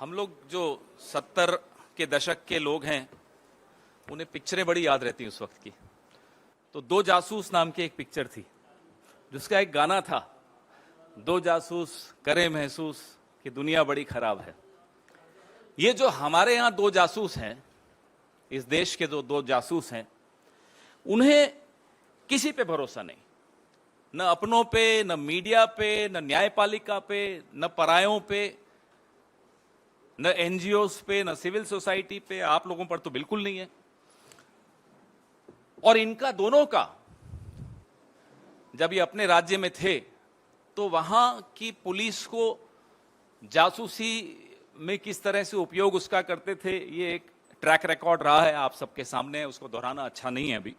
हम लोग जो 70 के दशक के लोग हैं उन्हें पिक्चरें बड़ी याद रहती हैं उस वक्त की। तो दो जासूस नाम की एक पिक्चर थी जिसका एक गाना था, दो जासूस करें महसूस कि दुनिया बड़ी खराब है। ये जो हमारे यहाँ दो जासूस हैं, इस देश के जो दो जासूस हैं, उन्हें किसी पे भरोसा नहीं, न अपनों पे, न मीडिया पे, न न्यायपालिका पे, न परायों पे, न एनजीओस पे, न सिविल सोसाइटी पे, आप लोगों पर तो बिल्कुल नहीं है। और इनका दोनों का जब ये अपने राज्य में थे तो वहां की पुलिस को जासूसी में किस तरह से उपयोग उसका करते थे, ये एक ट्रैक रिकॉर्ड रहा है, आप सबके सामने है, उसको दोहराना अच्छा नहीं है। अभी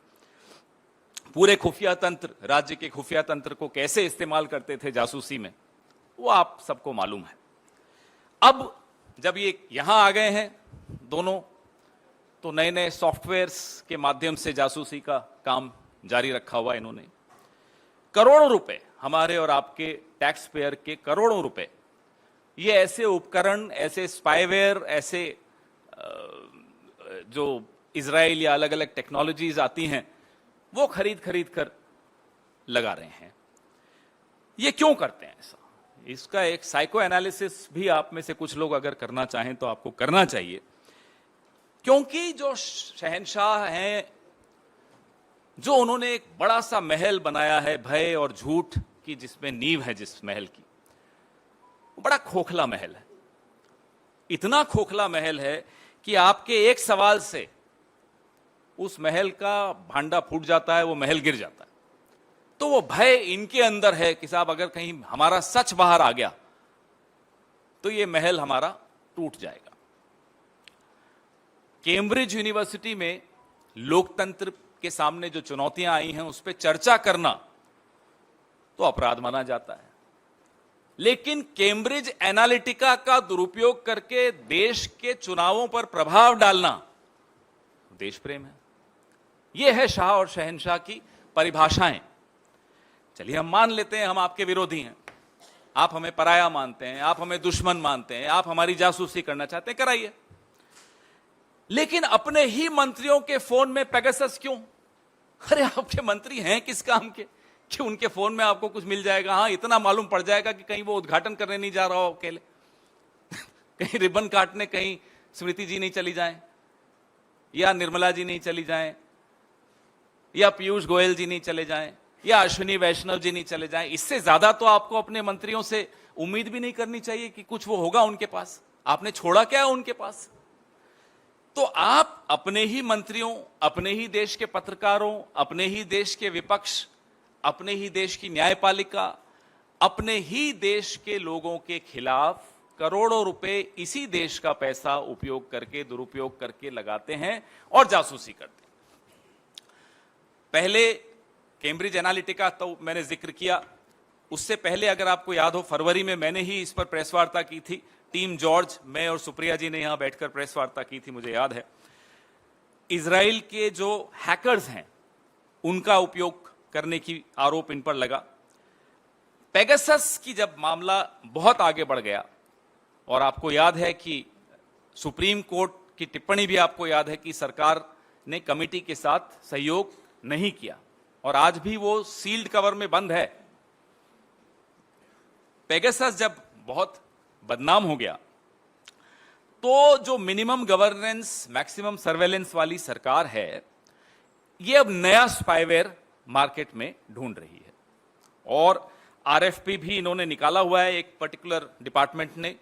पूरे खुफिया तंत्र, राज्य के खुफिया तंत्र को कैसे इस्तेमाल करते थे जासूसी में, वो आप सबको मालूम है। अब जब ये यहां आ गए हैं दोनों, तो नए नए सॉफ्टवेयर्स के माध्यम से जासूसी का काम जारी रखा हुआ इन्होंने। करोड़ों रुपए, हमारे और आपके टैक्स पेयर के करोड़ों रुपए, ये ऐसे उपकरण, ऐसे स्पाईवेयर, ऐसे जो इजराइल या अलग अलग टेक्नोलॉजीज आती हैं, वो खरीद कर लगा रहे हैं। ये क्यों करते हैं ऐसा? इसका एक साइको एनालिसिस भी आप में से कुछ लोग अगर करना चाहें तो आपको करना चाहिए। क्योंकि जो शहंशाह हैं, जो उन्होंने एक बड़ा सा महल बनाया है भय और झूठ की, जिसमें नींव है जिस महल की, वो बड़ा खोखला महल है। इतना खोखला महल है कि आपके एक सवाल से उस महल का भांडा फूट जाता है, वो महल गिर जाता है। तो वो भय इनके अंदर है कि साहब अगर कहीं हमारा सच बाहर आ गया तो ये महल हमारा टूट जाएगा। कैम्ब्रिज यूनिवर्सिटी में लोकतंत्र के सामने जो चुनौतियां आई हैं उस पर चर्चा करना तो अपराध माना जाता है, लेकिन कैम्ब्रिज एनालिटिका का दुरुपयोग करके देश के चुनावों पर प्रभाव डालना देश प्रेम है। यह है शाह और शहंशाह की परिभाषाएं। चलिए हम मान लेते हैं हम आपके विरोधी हैं, आप हमें पराया मानते हैं, आप हमें दुश्मन मानते हैं, आप हमारी जासूसी करना चाहते हैं, कराइए। लेकिन अपने ही मंत्रियों के फोन में पेगासस क्यों? अरे आपके मंत्री हैं किस काम के कि उनके फोन में आपको कुछ मिल जाएगा? हाँ, इतना मालूम पड़ जाएगा कि कहीं वो उद्घाटन करने नहीं जा रहा हो अकेले, कहीं रिबन काटने कहीं स्मृति जी नहीं चली जाएं, या निर्मला जी नहीं चली जाएं, या पीयूष गोयल जी नहीं चले जाएं, या अश्विनी वैष्णव जी नहीं चले जाएं। इससे ज्यादा तो आपको अपने मंत्रियों से उम्मीद भी नहीं करनी चाहिए कि कुछ वो होगा उनके पास। आपने छोड़ा क्या है उनके पास? तो आप अपने ही मंत्रियों, अपने ही देश के पत्रकारों, अपने ही देश के विपक्ष, अपने ही देश की न्यायपालिका, अपने ही देश के लोगों के खिलाफ करोड़ों रुपए इसी देश का पैसा उपयोग करके, दुरुपयोग करके लगाते हैं और जासूसी करते हैं। पहले कैम्ब्रिज एनालिटिका तो मैंने जिक्र किया, उससे पहले अगर आपको याद हो फरवरी में मैंने ही इस पर प्रेस वार्ता की थी। टीम जॉर्ज, मैं और सुप्रिया जी ने यहां बैठकर प्रेस वार्ता की थी, मुझे याद है। इजराइल के जो हैकर्स हैं उनका उपयोग करने की आरोप इन पर लगा। पेगासस की जब मामला बहुत आगे बढ़ गया, और आपको याद है कि सुप्रीम कोर्ट की टिप्पणी भी आपको याद है कि सरकार ने कमेटी के साथ सहयोग नहीं किया, और आज भी वो सील्ड कवर में बंद है। पेगासस जब बहुत बदनाम हो गया तो जो मिनिमम गवर्नेंस मैक्सिमम सर्वेलेंस वाली सरकार है, ये अब नया स्पाईवेयर मार्केट में ढूंढ रही है, और आरएफपी भी इन्होंने निकाला हुआ है एक पर्टिकुलर डिपार्टमेंट ने।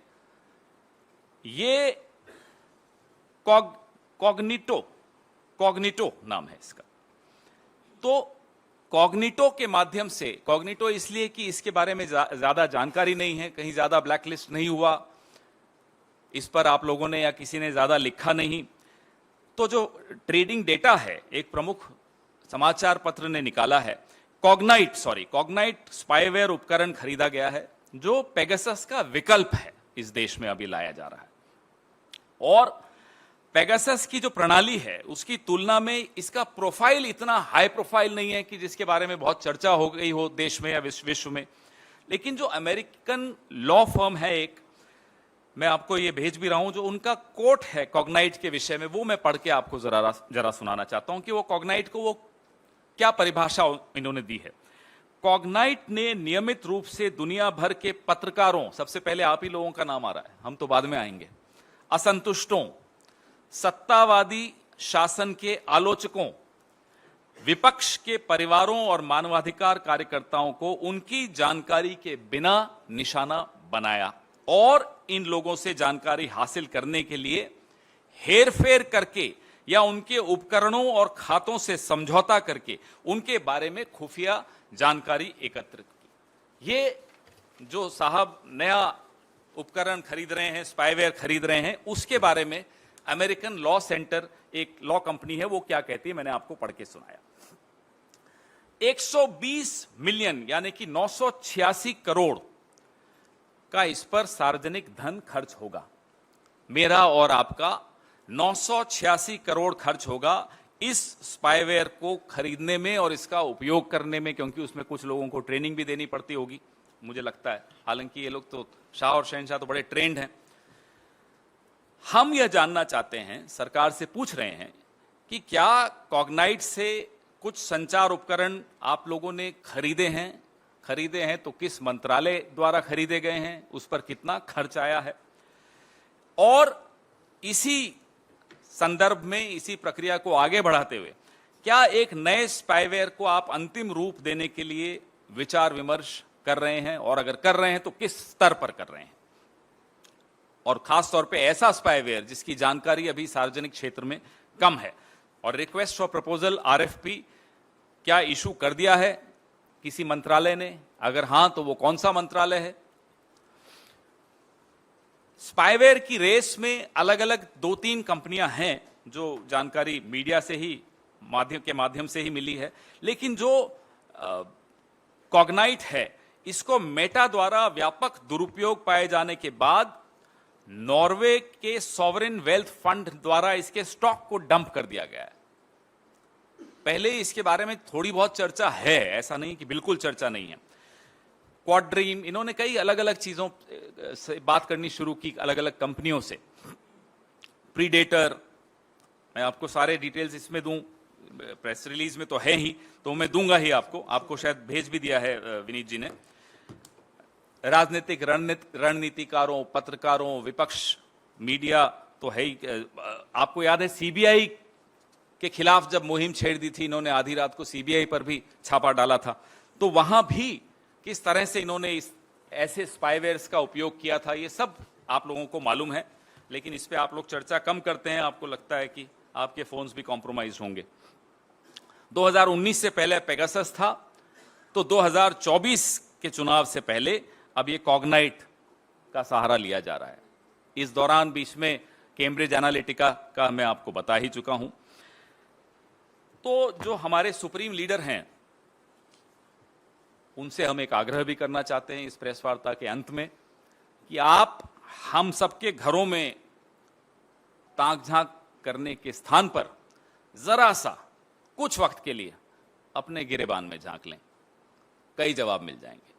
ये कॉग्निटो नाम है इसका। तो कॉग्निटो के माध्यम से, कॉग्निटो इसलिए कि इसके बारे में ज्यादा जानकारी नहीं है, कहीं ज्यादा ब्लैकलिस्ट नहीं हुआ, इस पर आप लोगों ने या किसी ने ज्यादा लिखा नहीं। तो जो ट्रेडिंग डेटा है, एक प्रमुख समाचार पत्र ने निकाला है, कॉग्नाइट स्पाईवेयर उपकरण खरीदा गया है जो पेगासस का विकल्प है, इस देश में अभी लाया जा रहा है। और पेगासस की जो प्रणाली है उसकी तुलना में इसका प्रोफाइल इतना हाई प्रोफाइल नहीं है कि जिसके बारे में बहुत चर्चा हो गई हो देश में या विश्व में। लेकिन जो अमेरिकन लॉ फर्म है एक, मैं आपको ये भेज भी रहा हूं, जो उनका कोट है कॉग्नाइट के विषय में, वो मैं पढ़ के आपको जरा सुनाना चाहता हूं कि वो कॉग्नाइट को वो क्या परिभाषा इन्होंने दी है। कॉग्नाइट ने नियमित रूप से दुनिया भर के पत्रकारों, सबसे पहले आप ही लोगों का नाम आ रहा है, हम तो बाद में आएंगे, असंतुष्टों, सत्तावादी शासन के आलोचकों, विपक्ष के परिवारों और मानवाधिकार कार्यकर्ताओं को उनकी जानकारी के बिना निशाना बनाया और इन लोगों से जानकारी हासिल करने के लिए हेरफेर करके या उनके उपकरणों और खातों से समझौता करके उनके बारे में खुफिया जानकारी एकत्रित की। ये जो साहब नया उपकरण खरीद रहे हैं, स्पाईवेयर खरीद रहे हैं, उसके बारे में अमेरिकन लॉ सेंटर, एक लॉ कंपनी है, वो क्या कहती है मैंने आपको पढ़ के सुनाया। 120 मिलियन यानी कि 986 करोड़ का इस पर सार्वजनिक धन खर्च होगा। मेरा और आपका 986 करोड़ खर्च होगा इस स्पाईवेयर को खरीदने में और इसका उपयोग करने में, क्योंकि उसमें कुछ लोगों को ट्रेनिंग भी देनी पड़ती होगी, मुझे लगता है। हालांकि ये लोग तो शाह और शहनशाह तो बड़े ट्रेंड हैं। हम यह जानना चाहते हैं, सरकार से पूछ रहे हैं कि क्या कॉग्नाइट से कुछ संचार उपकरण आप लोगों ने खरीदे हैं तो किस मंत्रालय द्वारा खरीदे गए हैं, उस पर कितना खर्च आया है, और इसी संदर्भ में, इसी प्रक्रिया को आगे बढ़ाते हुए क्या एक नए स्पाईवेयर को आप अंतिम रूप देने के लिए विचार विमर्श कर रहे हैं, और अगर कर रहे हैं तो किस स्तर पर कर रहे हैं, और खास तौर पे ऐसा स्पाईवेयर जिसकी जानकारी अभी सार्वजनिक क्षेत्र में कम है। और रिक्वेस्ट फॉर प्रपोजल RFP क्या इशू कर दिया है किसी मंत्रालय ने? अगर हां तो वो कौन सा मंत्रालय है? स्पाईवेयर की रेस में अलग अलग 2-3 कंपनियां हैं जो जानकारी मीडिया से ही माध्यम से ही मिली है, लेकिन जो कॉग्नाइट है इसको मेटा द्वारा व्यापक दुरुपयोग पाए जाने के बाद नॉर्वे के सॉवरेन वेल्थ फंड द्वारा इसके स्टॉक को डंप कर दिया गया है। पहले इसके बारे में थोड़ी बहुत चर्चा है, ऐसा नहीं कि बिल्कुल चर्चा नहीं है। क्वाड्रीम, इन्होंने कई अलग अलग चीजों से बात करनी शुरू की, अलग अलग कंपनियों से। प्रीडेटर, मैं आपको सारे डिटेल्स इसमें दूं, प्रेस रिलीज में तो है ही, तो मैं दूंगा ही आपको शायद भेज भी दिया है विनीत जी ने। राजनीतिक रणनीतिकारों, पत्रकारों, विपक्ष, मीडिया तो है ही। आपको याद है सीबीआई के खिलाफ जब मुहिम छेड़ दी थी इन्होंने, आधी रात को सीबीआई पर भी छापा डाला था, तो वहां भी किस तरह से इन्होंने ऐसे स्पाईवेयर्स का उपयोग किया था, ये सब आप लोगों को मालूम है। लेकिन इस पे आप लोग चर्चा कम करते हैं, आपको लगता है कि आपके फोन्स भी कॉम्प्रोमाइज होंगे। 2019 से पहले पेगासस था, तो 2024 के चुनाव से पहले अब ये कॉग्नाइट का सहारा लिया जा रहा है। इस दौरान बीच में कैम्ब्रिज एनालिटिका का मैं आपको बता ही चुका हूं। तो जो हमारे सुप्रीम लीडर हैं उनसे हम एक आग्रह भी करना चाहते हैं इस प्रेस वार्ता के अंत में कि आप हम सबके घरों में ताक झांक करने के स्थान पर जरा सा कुछ वक्त के लिए अपने गिरेबान में झांक लें, कई जवाब मिल जाएंगे।